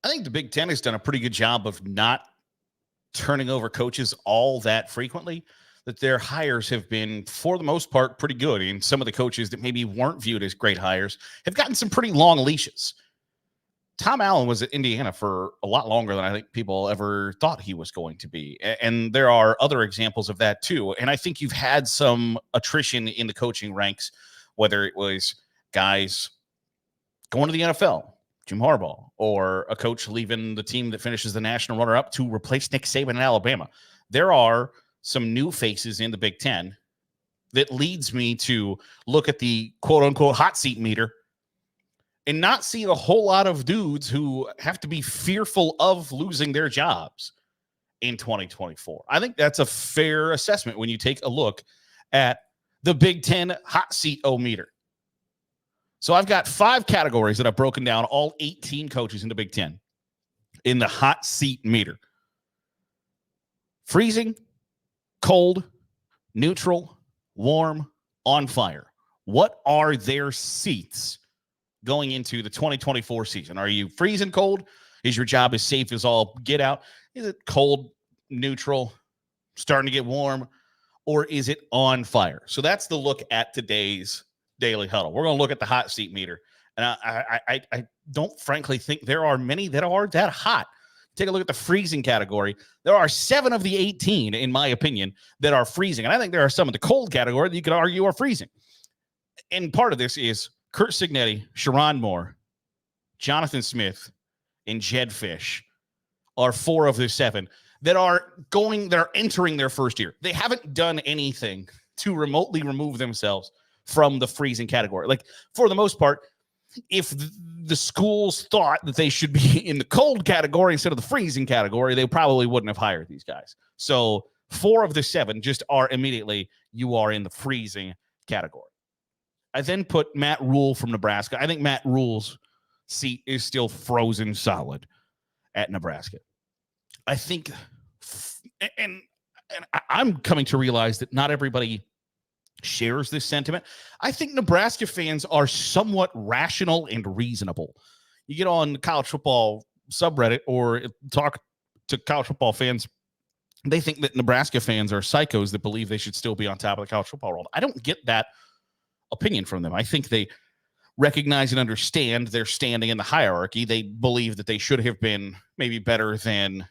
I think the Big Ten has done a pretty good job of not turning over coaches all that frequently, that their hires have been, for the most part, pretty good. And some of the coaches that maybe weren't viewed as great hires have gotten some pretty long leashes. Tom Allen was at Indiana for a lot longer than I think people ever thought he was going to be. And there are other examples of that too. And I think you've had some attrition in the coaching ranks, whether it was guys going to the NFL, Jim Harbaugh, or a coach leaving the team that finishes the national runner-up to replace Nick Saban in Alabama. There are some new faces in the Big Ten that leads me to look at the quote-unquote hot seat meter and not see a whole lot of dudes who have to be fearful of losing their jobs in 2024. I think that's a fair assessment when you take a look at the Big Ten hot seat-o-meter. So I've got 5 categories that I've broken down, all 18 coaches in the Big Ten in the hot seat meter. Freezing, cold, neutral, warm, on fire. What are their seats going into the 2024 season? Are you freezing cold? Is your job as safe as all get out? Is it cold, neutral, starting to get warm? Or is it on fire? So that's the look at today's Daily Huddle. We're going to look at the hot seat meter. And I don't frankly think there are many that are that hot. Take a look at the freezing category. There are 7 of the 18, in my opinion, that are freezing. And I think there are some in the cold category that you could argue are freezing. And part of this is Curt Cignetti, Sharon Moore, Jonathan Smith, and Jed Fish are 4 of the 7 that are entering their first year. They haven't done anything to remotely remove themselves from the freezing category. Like, for the most part, if the schools thought that they should be in the cold category instead of the freezing category, they probably wouldn't have hired these guys. So 4 of the 7 just are immediately, you are in the freezing category. I then put Matt Rule from Nebraska. I think Matt Rule's seat is still frozen solid at Nebraska. I think, and I'm coming to realize that not everybody shares this sentiment. I think Nebraska fans are somewhat rational and reasonable. You get on the college football subreddit or talk to college football fans, they think that Nebraska fans are psychos that believe they should still be on top of the college football world. I don't get that opinion from them. I think they recognize and understand their standing in the hierarchy. They believe that they should have been maybe better than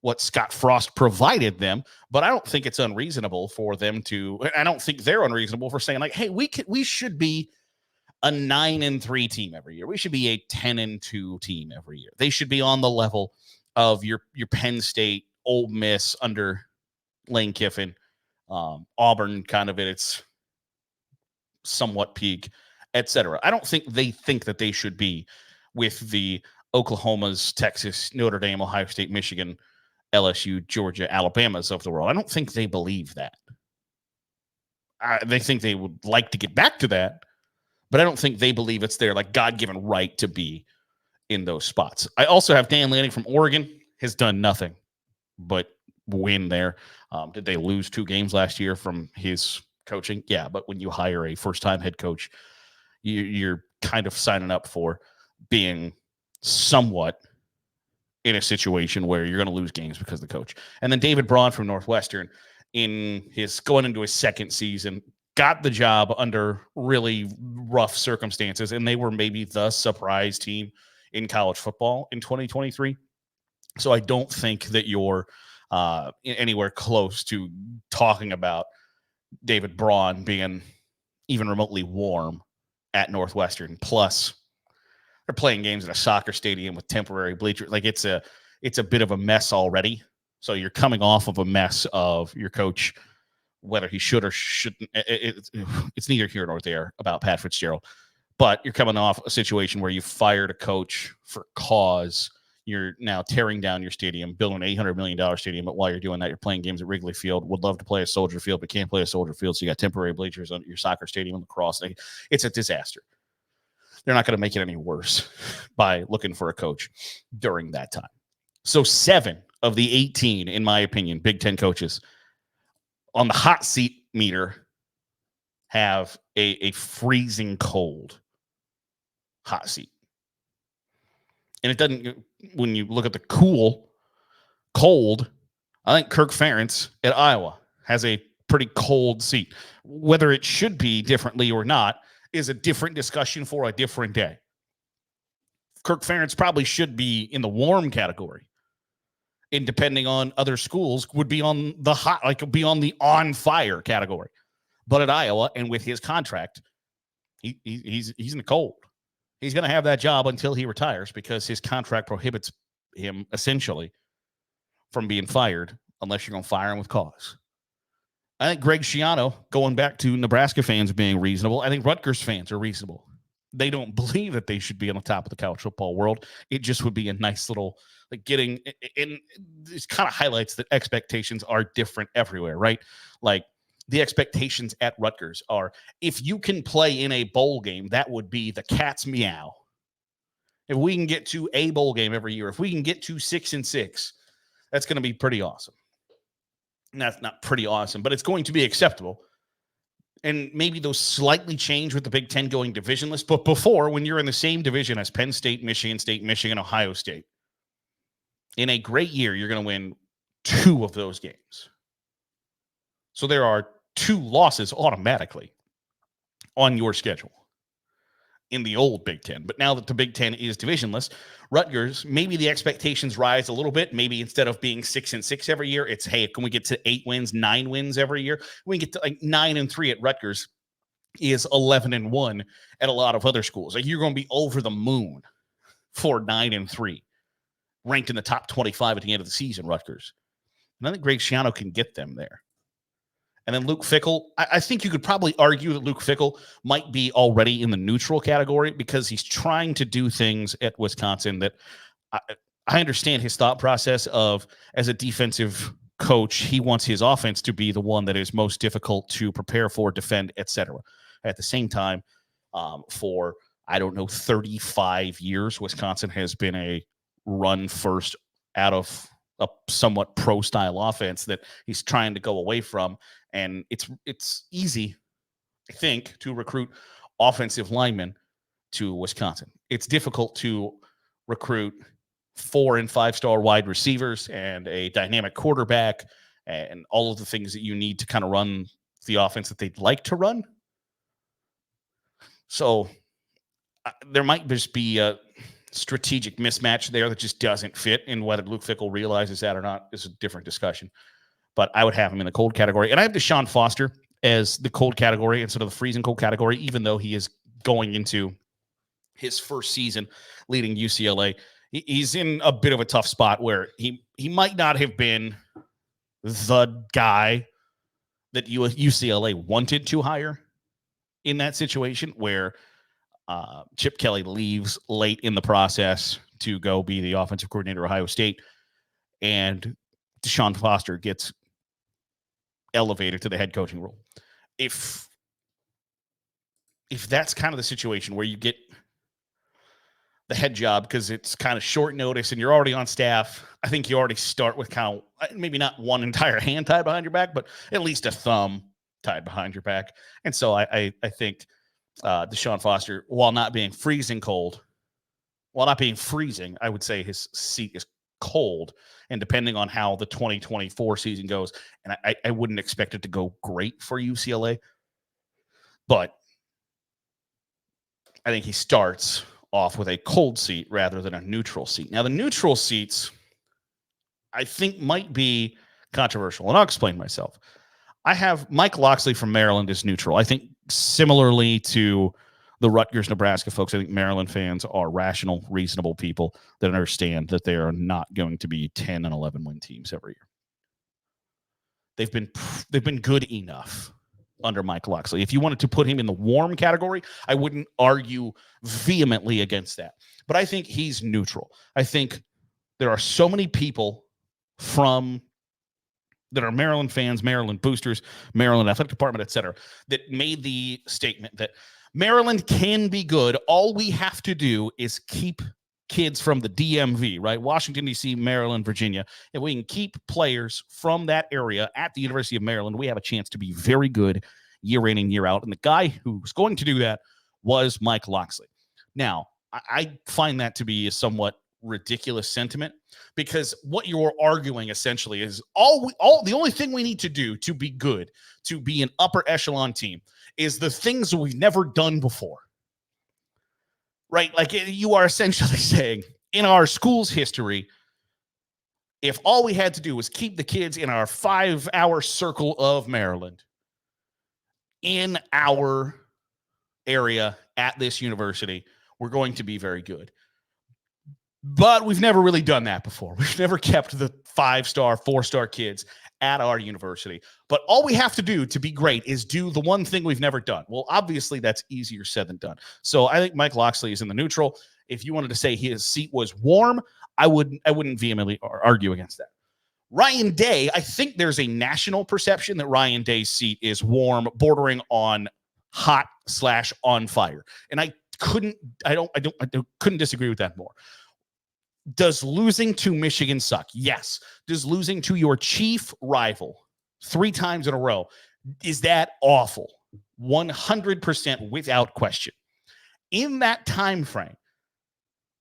what Scott Frost provided them, but I don't think it's unreasonable for them to, I don't think they're unreasonable for saying, like, hey, we should be a 9-3 team every year. We should be a 10-2 team every year. They should be on the level of your Penn State, Ole Miss under Lane Kiffin, Auburn kind of at its somewhat peak, etc. I don't think they think that they should be with the Oklahomas, Texas, Notre Dame, Ohio State, Michigan, LSU, Georgia, Alabamas of the world. I don't think they believe that. They think they would like to get back to that, but I don't think they believe it's their like God-given right to be in those spots. I also have Dan Lanning from Oregon, has done nothing but win there. Did they lose 2 games last year from his coaching? Yeah, but when you hire a first-time head coach, you're kind of signing up for being somewhat in a situation where you're going to lose games because of the coach. And then David Braun from Northwestern, in his going into his second season, got the job under really rough circumstances, and they were maybe the surprise team in college football in 2023. So I don't think that you're anywhere close to talking about David Braun being even remotely warm at Northwestern. Plus, they're playing games in a soccer stadium with temporary bleachers. Like, it's a bit of a mess already. So you're coming off of a mess of your coach, whether he should or shouldn't. It's neither here nor there about Pat Fitzgerald. But you're coming off a situation where you fired a coach for cause. You're now tearing down your stadium, building an $800 million stadium. But while you're doing that, you're playing games at Wrigley Field. Would love to play a Soldier Field, but can't play a Soldier Field. So you got temporary bleachers on your soccer stadium and lacrosse. It's a disaster. They're not going to make it any worse by looking for a coach during that time. So 7 of the 18, in my opinion, Big Ten coaches on the hot seat meter have a freezing cold hot seat. And it doesn't, when you look at the cold, I think Kirk Ferentz at Iowa has a pretty cold seat. Whether it should be differently or not is a different discussion for a different day. Kirk Ferentz probably should be in the warm category. And depending on other schools, would be on the hot, like be on the on fire category. But at Iowa, and with his contract, he's in the cold. He's going to have that job until he retires because his contract prohibits him essentially from being fired unless you're going to fire him with cause. I think Greg Schiano, going back to Nebraska fans being reasonable, I think Rutgers fans are reasonable. They don't believe that they should be on the top of the college football world. It just would be a nice little, like, getting, and this kind of highlights that expectations are different everywhere, right? Like, the expectations at Rutgers are, if you can play in a bowl game, that would be the cat's meow. If we can get to a bowl game every year, if we can get to 6-6, that's going to be pretty awesome. And that's not pretty awesome, but it's going to be acceptable. And maybe those slightly change with the Big Ten going divisionless. But before, when you're in the same division as Penn State, Michigan, Ohio State, in a great year, you're going to win 2 of those games. So there are 2 losses automatically on your schedule in the old Big Ten. But now that the Big Ten is divisionless, Rutgers, maybe the expectations rise a little bit. Maybe instead of being 6-6 every year, it's, hey, can we get to 8 wins, 9 wins every year? We can get to like 9-3 at Rutgers is 11-1 at a lot of other schools. Like, you're going to be over the moon for 9-3, ranked in the top 25 at the end of the season, Rutgers. And I think Greg Schiano can get them there. And then Luke Fickell, I think you could probably argue that Luke Fickell might be already in the neutral category because he's trying to do things at Wisconsin that I understand his thought process of, as a defensive coach, he wants his offense to be the one that is most difficult to prepare for, defend, etc. At the same time, for, 35 years, Wisconsin has been a run first out of a somewhat pro-style offense that he's trying to go away from. And it's easy, I think, to recruit offensive linemen to Wisconsin. It's difficult to recruit 4- and 5-star wide receivers and a dynamic quarterback and all of the things that you need to kind of run the offense that they'd like to run. So there might just be a strategic mismatch there that just doesn't fit, and whether Luke Fickell realizes that or not is a different discussion. But I would have him in the cold category. And I have Deshaun Foster as the cold category instead of the freezing cold category, even though he is going into his first season leading UCLA. He's in a bit of a tough spot where he might not have been the guy that UCLA wanted to hire in that situation, where Chip Kelly leaves late in the process to go be the offensive coordinator at Ohio State, and Deshaun Foster gets elevated to the head coaching role. If that's kind of the situation where you get the head job because it's kind of short notice and you're already on staff, I think you already start with kind of maybe not one entire hand tied behind your back, but at least a thumb tied behind your back. And so I think Deshaun Foster, while not being freezing, I would say his seat is cold. And depending on how the 2024 season goes, and I wouldn't expect it to go great for UCLA, but I think he starts off with a cold seat rather than a neutral seat. Now, the neutral seats, I think, might be controversial, and I'll explain myself. I have Mike Locksley from Maryland as neutral. I think similarly to the Rutgers, Nebraska folks, I think Maryland fans are rational, reasonable people that understand that they are not going to be 10 and 11 win teams every year. They've been good enough under Mike Locksley. If you wanted to put him in the warm category, I wouldn't argue vehemently against that. But I think he's neutral. I think there are so many people that are Maryland fans, Maryland boosters, Maryland athletic department, et cetera, that made the statement that Maryland can be good. All we have to do is keep kids from the DMV, right? Washington, D.C., Maryland, Virginia. If we can keep players from that area at the University of Maryland, we have a chance to be very good year in and year out. And the guy who was going to do that was Mike Locksley. Now, I find that to be a somewhat ridiculous sentiment, because what you're arguing essentially is the only thing we need to do to be good, to be an upper echelon team, is the things we've never done before. Right? Like, you are essentially saying, in our school's history, if all we had to do was keep the kids in our 5-hour circle of Maryland, in our area at this university, we're going to be very good. But we've never really done that before. We've never kept the 5-star, 4-star kids at our university. But all we have to do to be great is do the one thing we've never done. Well, obviously, that's easier said than done. So I think Mike Locksley is in the neutral. If you wanted to say his seat was warm, I wouldn't vehemently argue against that. Ryan Day, I think there's a national perception that Ryan Day's seat is warm, bordering on hot / on fire. And I couldn't disagree with that more. Does losing to Michigan suck? Yes. Does losing to your chief rival 3 times in a row, is that awful? 100% without question. In that time frame,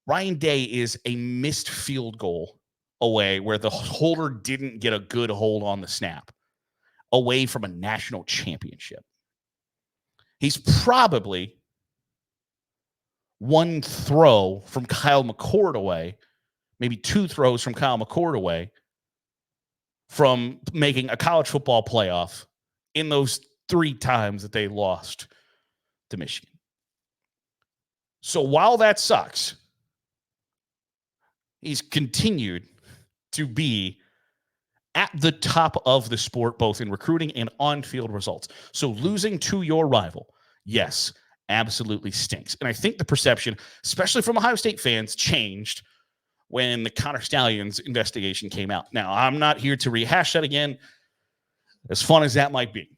Ryan Day is a missed field goal away where the holder didn't get a good hold on the snap, away from a national championship. He's probably one throw from Kyle McCord away, maybe 2 throws from Kyle McCord away from making a college football playoff in those 3 times that they lost to Michigan. So while that sucks, he's continued to be at the top of the sport, both in recruiting and on-field results. So losing to your rival, yes, absolutely stinks. And I think the perception, especially from Ohio State fans, changed when the Connor Stalions investigation came out. Now, I'm not here to rehash that again, as fun as that might be.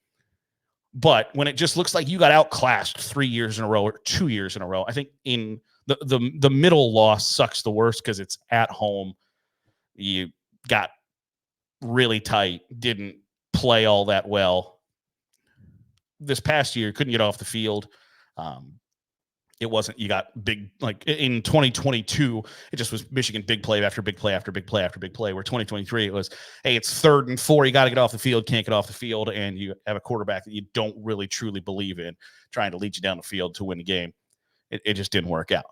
But when it just looks like you got outclassed 3 years in a row or 2 years in a row, I think in the middle loss sucks the worst because it's at home. You got really tight, didn't play all that well. This past year, couldn't get off the field. It wasn't, you got big, like in 2022, it just was Michigan big play after big play after big play after big play, where 2023, it was, hey, it's 3rd and 4, you got to get off the field, can't get off the field, and you have a quarterback that you don't really truly believe in trying to lead you down the field to win the game. It just didn't work out.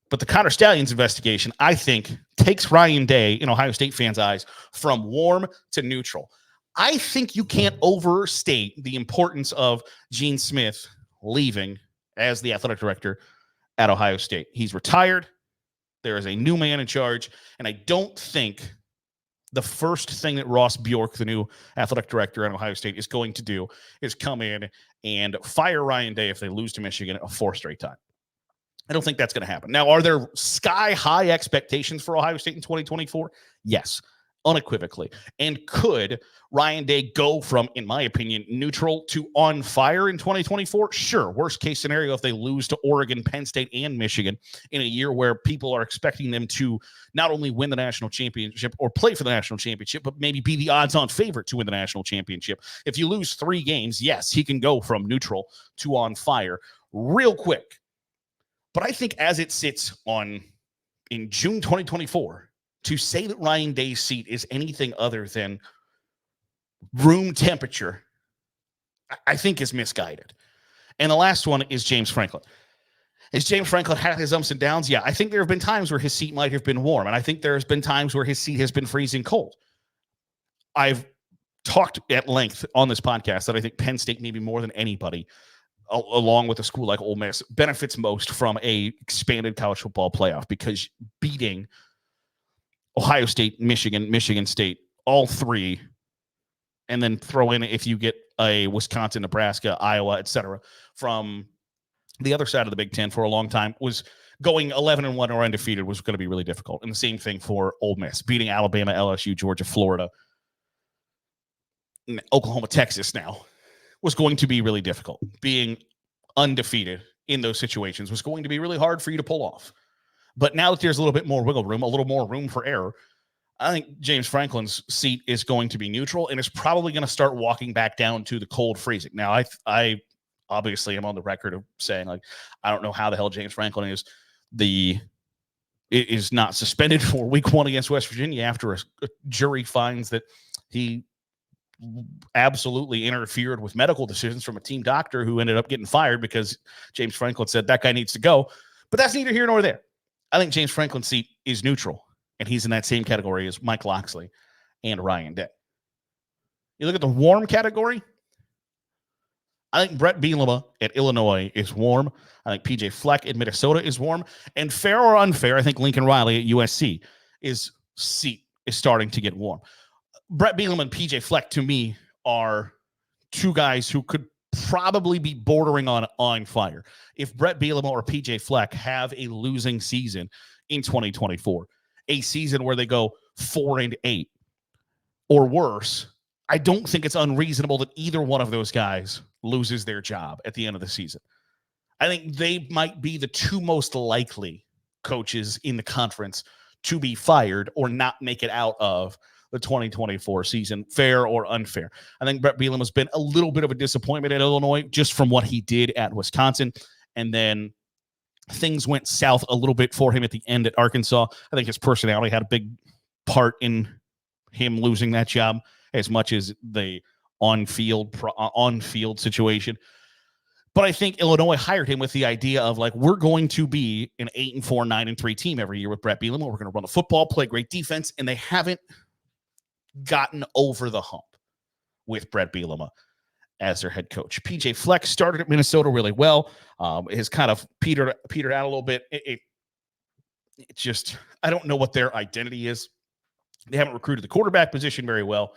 But the Connor Stalions investigation, I think, takes Ryan Day, in Ohio State fans' eyes, from warm to neutral. I think you can't overstate the importance of Gene Smith leaving as the athletic director at Ohio State. He's retired. There is a new man in charge. And I don't think the first thing that Ross Bjork, the new athletic director at Ohio State, is going to do is come in and fire Ryan Day if they lose to Michigan a 4th straight time. I don't think that's going to happen. Now, are there sky-high expectations for Ohio State in 2024? Yes, unequivocally. And could Ryan Day go from, in my opinion, neutral to on fire in 2024? Sure. Worst case scenario, if they lose to Oregon, Penn State, and Michigan in a year where people are expecting them to not only win the national championship or play for the national championship, but maybe be the odds-on favorite to win the national championship. If you lose 3 games, yes, he can go from neutral to on fire real quick. But I think as it sits in June 2024, to say that Ryan Day's seat is anything other than room temperature, I think is misguided. And the last one is James Franklin. Has James Franklin had his ups and downs? Yeah, I think there have been times where his seat might have been warm, and I think there's been times where his seat has been freezing cold. I've talked at length on this podcast that I think Penn State, maybe more than anybody, along with a school like Ole Miss, benefits most from a expanded college football playoff, because beating Ohio State, Michigan State, all 3, and then throw in, if you get a Wisconsin, Nebraska, Iowa, etc., from the other side of the Big Ten for a long time, was going 11-1 or undefeated was going to be really difficult. And the same thing for Ole Miss, beating Alabama, LSU, Georgia, Florida, Oklahoma, Texas now, was going to be really difficult. Being undefeated in those situations was going to be really hard for you to pull off. But now that there's a little bit more wiggle room, a little more room for error, I think James Franklin's seat is going to be neutral and is probably going to start walking back down to the cold freezing. Now, I obviously am on the record of saying, like, I don't know how the hell James Franklin is the is not suspended for week 1 against West Virginia after a jury finds that he absolutely interfered with medical decisions from a team doctor who ended up getting fired because James Franklin said that guy needs to go. But that's neither here nor there. I think James Franklin's seat is neutral, and he's in that same category as Mike Loxley and Ryan Day. You look at the warm category, I think Brett Bielema at Illinois is warm. I think PJ Fleck at Minnesota is warm. And fair or unfair, I think Lincoln Riley at USC is starting to get warm. Brett Bielema and PJ Fleck, to me, are two guys who could probably be bordering on fire. If Brett Bielema or PJ Fleck have a losing season in 2024, a season where they go 4-8 or worse, I don't think it's unreasonable that either one of those guys loses their job at the end of the season. I think they might be the two most likely coaches in the conference to be fired or not make it out of the 2024 season, fair or unfair. I think Brett Bielema has been a little bit of a disappointment at Illinois just from what he did at Wisconsin. And then things went south a little bit for him at the end at Arkansas. I think his personality had a big part in him losing that job as much as the on-field situation. But I think Illinois hired him with the idea of, like, we're going to be an 8-4, 9-3 team every year with Brett Bielema. We're going to run the football, play great defense, and they haven't gotten over the hump with Brett Bielema as their head coach. PJ Fleck started at Minnesota really well. Has kind of petered out a little bit. It just, I don't know what their identity is. They haven't recruited the quarterback position very well.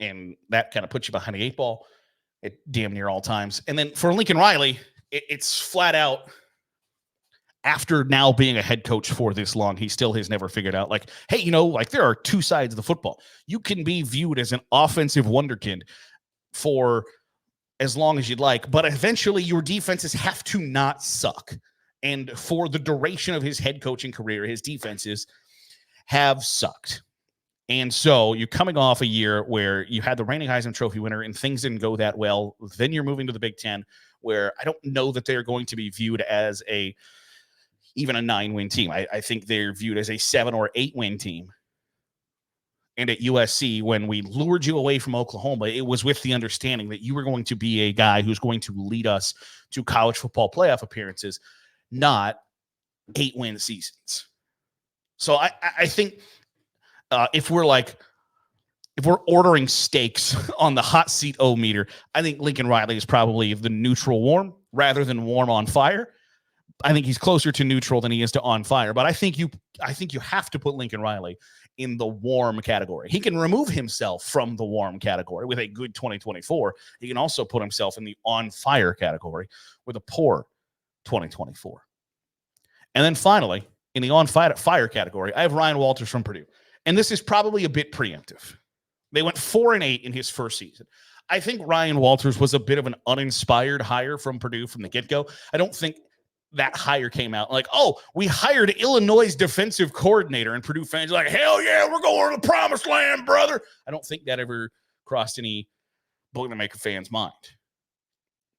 And that kind of puts you behind the 8 ball at damn near all times. And then for Lincoln Riley, it's flat out, after now being a head coach for this long, he still has never figured out, like, hey, like, there are two sides of the football. You can be viewed as an offensive wonderkind for as long as you'd like, but eventually your defenses have to not suck. And for the duration of his head coaching career, his defenses have sucked. And so you're coming off a year where you had the reigning Heisman Trophy winner and things didn't go that well. Then you're moving to the Big Ten, where I don't know that they're going to be viewed as even a 9-win team. I think they're viewed as a 7 or 8-win team. And at USC, when we lured you away from Oklahoma, it was with the understanding that you were going to be a guy who's going to lead us to college football playoff appearances, not 8-win seasons. So I think if we're ordering steaks on the hot seat O-meter, I think Lincoln Riley is probably the neutral warm rather than warm on fire. I think he's closer to neutral than he is to on fire, but I think you have to put Lincoln Riley in the warm category. He can remove himself from the warm category with a good 2024. He can also put himself in the on fire category with a poor 2024. And then finally, in the on fire category, I have Ryan Walters from Purdue. And this is probably a bit preemptive. They went 4-8 in his first season. I think Ryan Walters was a bit of an uninspired hire from Purdue from the get-go. I don't think that hire came out like, oh, we hired Illinois' defensive coordinator, and Purdue fans are like, hell yeah, we're going to the promised land, brother. I don't think that ever crossed any Boilermaker fans' mind.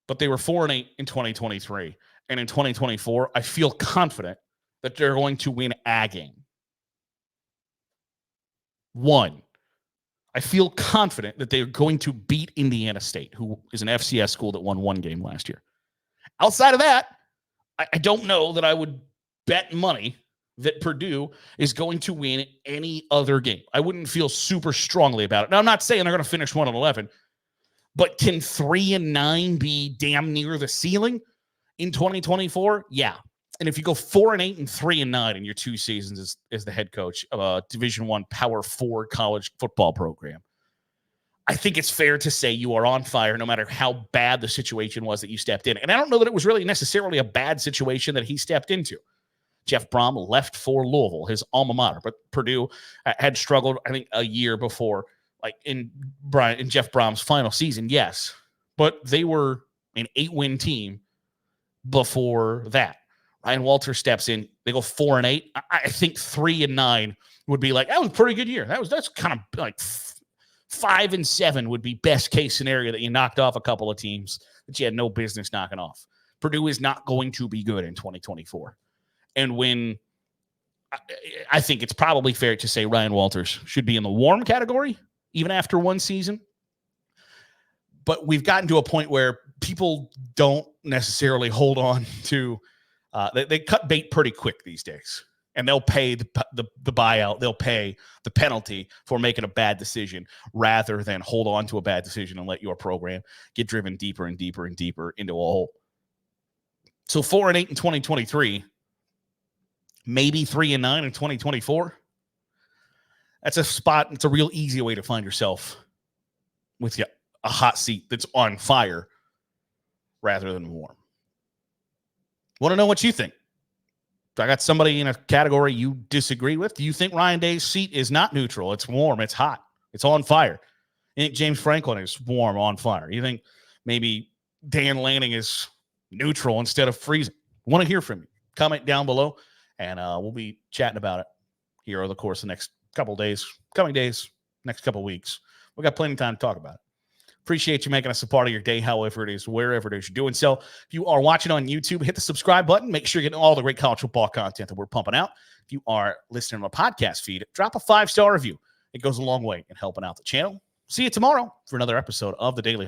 But they were 4-8 in 2023. And in 2024, I feel confident that they're going to win a game. One, I feel confident that they're going to beat Indiana State, who is an FCS school that won one game last year. Outside of that, I don't know that I would bet money that Purdue is going to win any other game. I wouldn't feel super strongly about it. Now, I'm not saying they're going to finish 1-11, but can 3-9 be damn near the ceiling in 2024? Yeah. And if you go 4-8 and 3-9 in your 2 seasons as the head coach of a Division I Power 4 college football program, I think it's fair to say you are on fire no matter how bad the situation was that you stepped in. And I don't know that it was really necessarily a bad situation that he stepped into. Jeff Brom left for Louisville, his alma mater, but Purdue had struggled, I think, a year before, like in Jeff Brom's final season, yes. But they were an 8-win team before that. Ryan Walters steps in. They go 4-8. I think 3-9 would be like, that was a pretty good year. That's kind of like 5-7 would be best case scenario that you knocked off a couple of teams that you had no business knocking off. Purdue is not going to be good in 2024. And when I think it's probably fair to say Ryan Walters should be in the warm category, even after one season. But we've gotten to a point where people don't necessarily hold on to they cut bait pretty quick these days, and they'll pay the buyout. They'll pay the penalty for making a bad decision rather than hold on to a bad decision and let your program get driven deeper and deeper and deeper into a hole. So 4-8 in 2023, maybe 3-9 in 2024. That's a spot. It's a real easy way to find yourself with a hot seat that's on fire rather than warm. Want to know what you think? I got somebody in a category you disagree with. Do you think Ryan Day's seat is not neutral? It's warm. It's hot. It's on fire. You think James Franklin is warm, on fire? You think maybe Dan Lanning is neutral instead of freezing? Want to hear from you. Comment down below, and we'll be chatting about it here over the course of the next couple days, coming days, next couple weeks. We got plenty of time to talk about it. Appreciate you making us a part of your day, however it is, wherever it is you're doing. So if you are watching on YouTube, hit the subscribe button. Make sure you're getting all the great college football content that we're pumping out. If you are listening on a podcast feed, drop a 5-star review. It goes a long way in helping out the channel. See you tomorrow for another episode of The Daily Hunt.